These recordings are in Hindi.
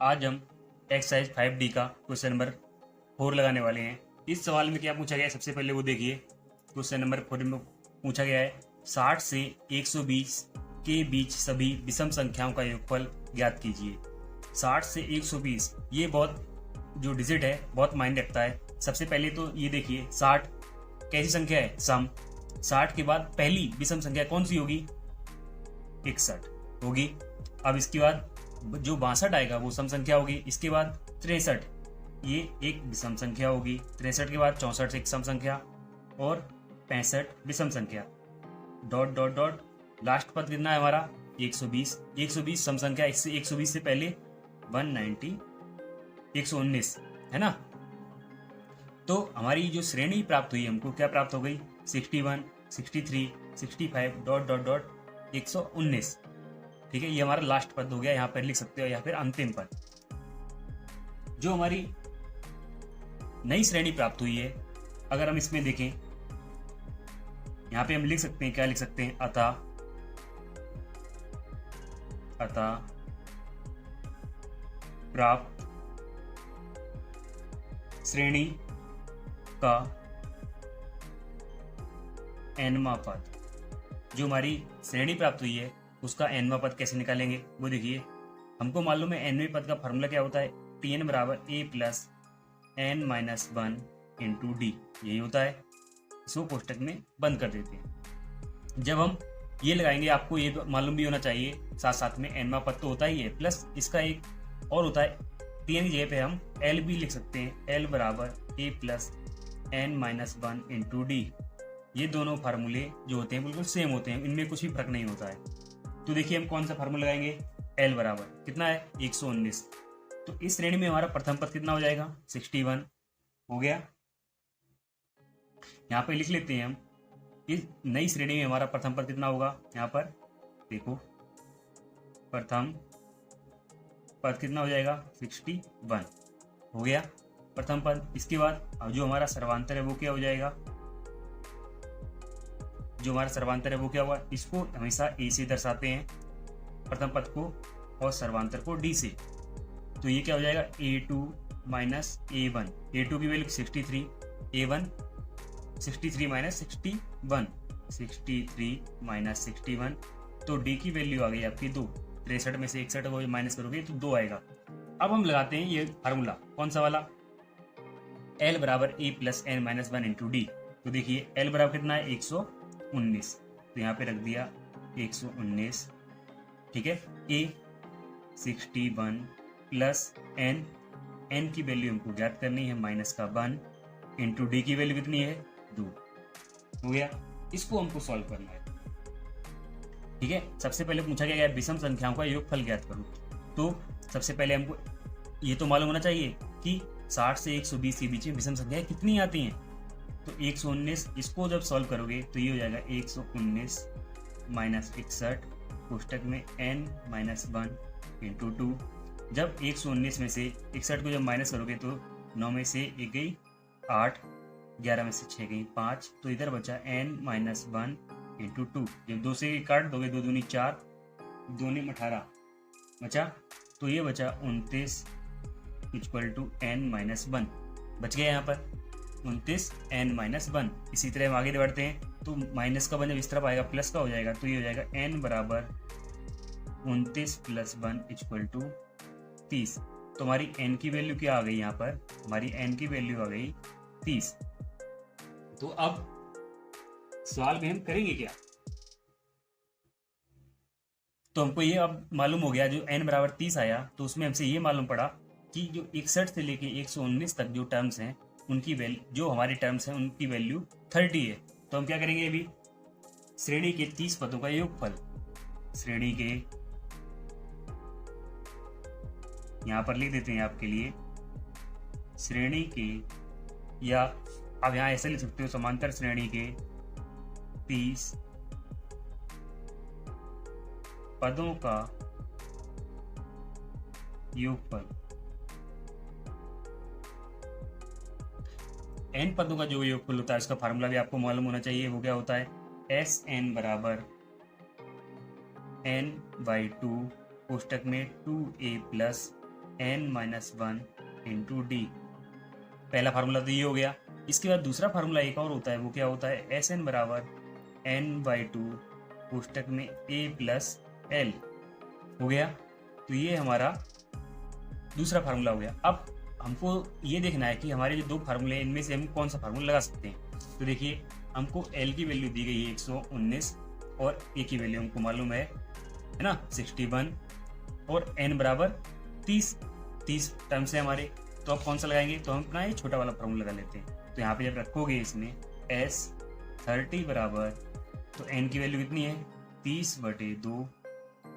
आज हम एक्सरसाइज 5D का क्वेश्चन नंबर 4 लगाने वाले हैं। इस सवाल में क्या पूछा गया है, सबसे पहले वो देखिए। क्वेश्चन नंबर 4 में पूछा गया है 60 से 120 के बीच सभी विषम संख्याओं का योगफल ज्ञात कीजिए। 60 से 120 ये बहुत जो डिजिट है बहुत मायने रखता है। सबसे पहले तो ये देखिए 60 कैसी संख्या है, सम। 60 के बाद पहली विषम संख्या कौन सी होगी, 61 होगी। अब इसके बाद जो 62 आएगा वो सम संख्या होगी। इसके बाद 63 ये एक विषम संख्या होगी। 63 के बाद 64 एक सम संख्या और 65 विषम संख्या। डॉट डॉट डॉट लास्ट पद कितना है हमारा, 120। 120 सम संख्या, इससे 120 से पहले 190 119 है ना। तो हमारी जो श्रेणी प्राप्त हुई हमको क्या प्राप्त हो गई, 61 63 65 डॉट डॉट डॉट 119। ठीक है, ये हमारा लास्ट पद हो गया, यहाँ पर लिख सकते हो या फिर अंतिम पद। जो हमारी नई श्रेणी प्राप्त हुई है, अगर हम इसमें देखें, यहाँ पे हम लिख सकते हैं, क्या लिख सकते हैं, अतः प्राप्त श्रेणी का nवां पद। जो हमारी श्रेणी प्राप्त हुई है उसका nवां पद कैसे निकालेंगे वो देखिए। हमको मालूम है nवें पद का फॉर्मूला क्या होता है, tn बराबर a plus n minus 1 into D, यही होता है। इसको कोष्टक में बंद कर देते हैं। जब हम ये लगाएंगे, आपको ये मालूम भी होना चाहिए साथ साथ में nवां पद तो होता ही है, प्लस इसका एक और होता है, tn की जगह पे हम l भी लिख सकते हैं, l बराबर a plus n minus 1 into D. ये दोनों फार्मूले जो होते हैं बिल्कुल सेम होते हैं, इनमें कुछ भी फर्क नहीं होता है। तो देखिए हम कौन सा फार्मूला लगाएंगे, l बराबर कितना है, 119। तो इस श्रेणी में हमारा प्रथम पद कितना हो जाएगा, 61 हो गया। यहाँ पे लिख लेते हैं हम, इस नई श्रेणी में हमारा प्रथम पद कितना होगा, यहाँ पर देखो प्रथम पद कितना हो जाएगा, 61 हो गया प्रथम पद। इसके बाद अब जो हमारा सर्वांतर है वो क्या हो जाएगा, जो हमारा सर्वांतर है वो क्या हुआ, इसको हमेशा a से दर्शाते हैं प्रथम पद को और सर्वांतर को d से। तो ये क्या हो जाएगा, a2 माइनस a1। a2 की वैल्यू 63, a1 63 माइनस 61, 63 माइनस 61। तो d की वैल्यू आ गई आपकी 2। 63 में से 61 को माइनस करोगे तो 2 आएगा। अब हम लगाते हैं ये फार्मूला, कौन सा वाला, l बराबर a plus n minus 1 into D. तो देखिए l बराबर कितना है, 119। तो यहाँ पे रख दिया 119। ठीक है, a 61 प्लस n की वैल्यू हमको ज्ञात करनी है, माइनस का 1 इंटू डी की वैल्यू कितनी है, 2 हो गया। इसको हमको सॉल्व करना है। ठीक है, सबसे पहले पूछा गया विषम संख्याओं का योगफल ज्ञात करो। तो सबसे पहले हमको ये तो मालूम होना चाहिए कि 60 से 120 के बीच में विषम संख्याएं कितनी आती हैं। तो 119, इसको जब सॉल्व करोगे तो ये हो जाएगा 119 माइनस 61 कोष्टक में n माइनस 1 इंटू 2। जब 119 में से 61 को जब माइनस करोगे तो 9 में से 1 गई 8, 11 में से 6 गई 5, तो इधर बचा n माइनस 1 इंटू 2। जब 2 से काट दोगे 2 दूनी 4, 2 ने 18 बचा, तो ये बचा 29 इक्वल टू n माइनस 1 बच गया यहाँ पर 29 n माइनस 1। इसी तरह हम आगे बढ़ते हैं, तो माइनस का 1 जब इस तरफ आएगा प्लस का हो जाएगा, तो ये हो जाएगा n बराबर 29 प्लस 1 इक्वल टू 30। तो हमारी n की वैल्यू क्या आ गई, यहाँ पर हमारी n की वैल्यू आ गई 30। तो अब सवाल में हम करेंगे क्या, तो हमको ये अब मालूम हो गया, जो n बराबर 30 आया तो उसमें हमसे ये मालूम पड़ा कि जो 61 से लेके 119 तक जो टर्म्स हैं उनकी वैल्यू, जो हमारे टर्म्स हैं उनकी वैल्यू 30 है। तो हम क्या करेंगे, अभी श्रेणी के 30 पदों का योगफल, श्रेणी के यहाँ पर लिख देते हैं आपके लिए, श्रेणी के, या आप यहाँ ऐसे लिख सकते हो, समांतर श्रेणी के 30 पदों का योगफल। n पदों का जो योगफल होता है उसका फार्मूला भी आपको मालूम होना चाहिए, वो क्या होता है, Sn बराबर n/2 कोष्टक में 2a plus n minus one into D. पहला फार्मूला तो ये हो गया। इसके बाद दूसरा फार्मूला एक और होता है, वो क्या होता है, एस एन बराबर n/2 कोष्टक में a प्लस एल हो गया। तो ये हमारा दूसरा फार्मूला हो गया। अब हमको ये देखना है कि हमारे जो दो फार्मूले हैं इनमें से हम कौन सा फार्मूला लगा सकते हैं। तो देखिए हमको L की वैल्यू दी गई है 119 और A की वैल्यू हमको मालूम है ना 61 और N बराबर 30 टर्म्स है हमारे। तो अब कौन सा लगाएंगे, तो हम अपना ये छोटा वाला फार्मूला लगा लेते हैं। तो यहाँ पे जब रखोगे इसमें S30 बराबर, तो N की वैल्यू कितनी है 30/2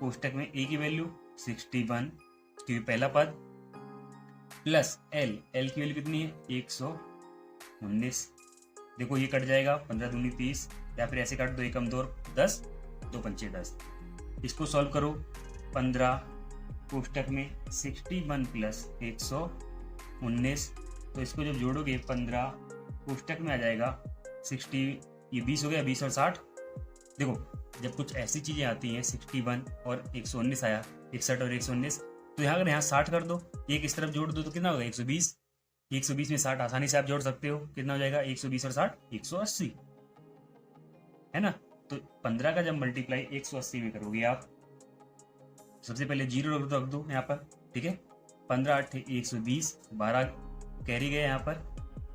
कोष्टक में A की वैल्यू 61 क्योंकि पहला पद प्लस L की वैल्यू कितनी है 119। देखो ये कट जाएगा 15 दूनी 30, या फिर ऐसे काट दो, 1 कम 2 10, 2 पंचे 10। इसको सॉल्व करो 15 कोष्टक में 61 प्लस 119, तो इसको जब जोड़ोगे 15 कोष्टक में आ जाएगा 60, ये 20 हो गया, 20 और 60। देखो जब कुछ ऐसी चीजें आती हैं 61 और 119 आया, 61 और 119, तो यहाँ अगर यहाँ 60 कर दो, एक इस तरफ जोड़ दो तो कितना होगा 120। 120 में 60 आसानी से आप जोड़ सकते हो, कितना हो जाएगा 120 और 60 180 है ना। तो 15 का जब मल्टीप्लाई 180 में करोगे आप, सबसे पहले 0 रख दो यहाँ पर, ठीक है। 15 8 120, 12 कैरी गए यहाँ पर,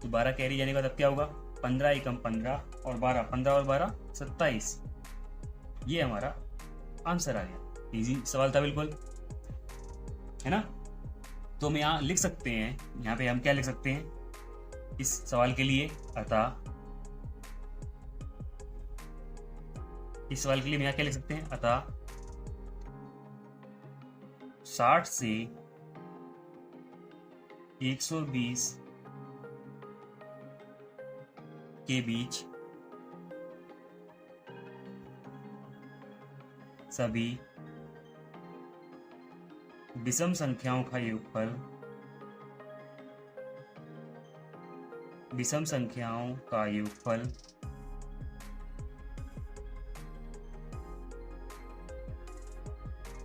तो 12 कैरी जाने के बाद अब क्या होगा 15 एकम 15 और 12, 15 और 12 27। ये हमारा आंसर आ गया। इजी सवाल था बिल्कुल, है ना। तो हम यहाँ लिख सकते हैं, यहाँ पे हम क्या लिख सकते हैं इस सवाल के लिए, अतः इस सवाल के लिए हम यहाँ क्या लिख सकते हैं, अतः 60 से 120 के बीच सभी विषम संख्याओं का योगफल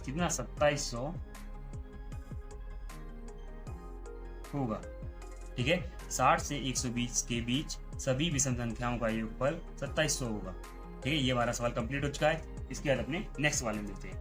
कितना 2700 होगा, ठीक है। 60 से 120 के बीच सभी विषम संख्याओं का योगफल 2700 होगा, ठीक है। ये हमारा सवाल कंप्लीट हो चुका है। इसके बाद अपने नेक्स्ट सवाल में मिलते हैं।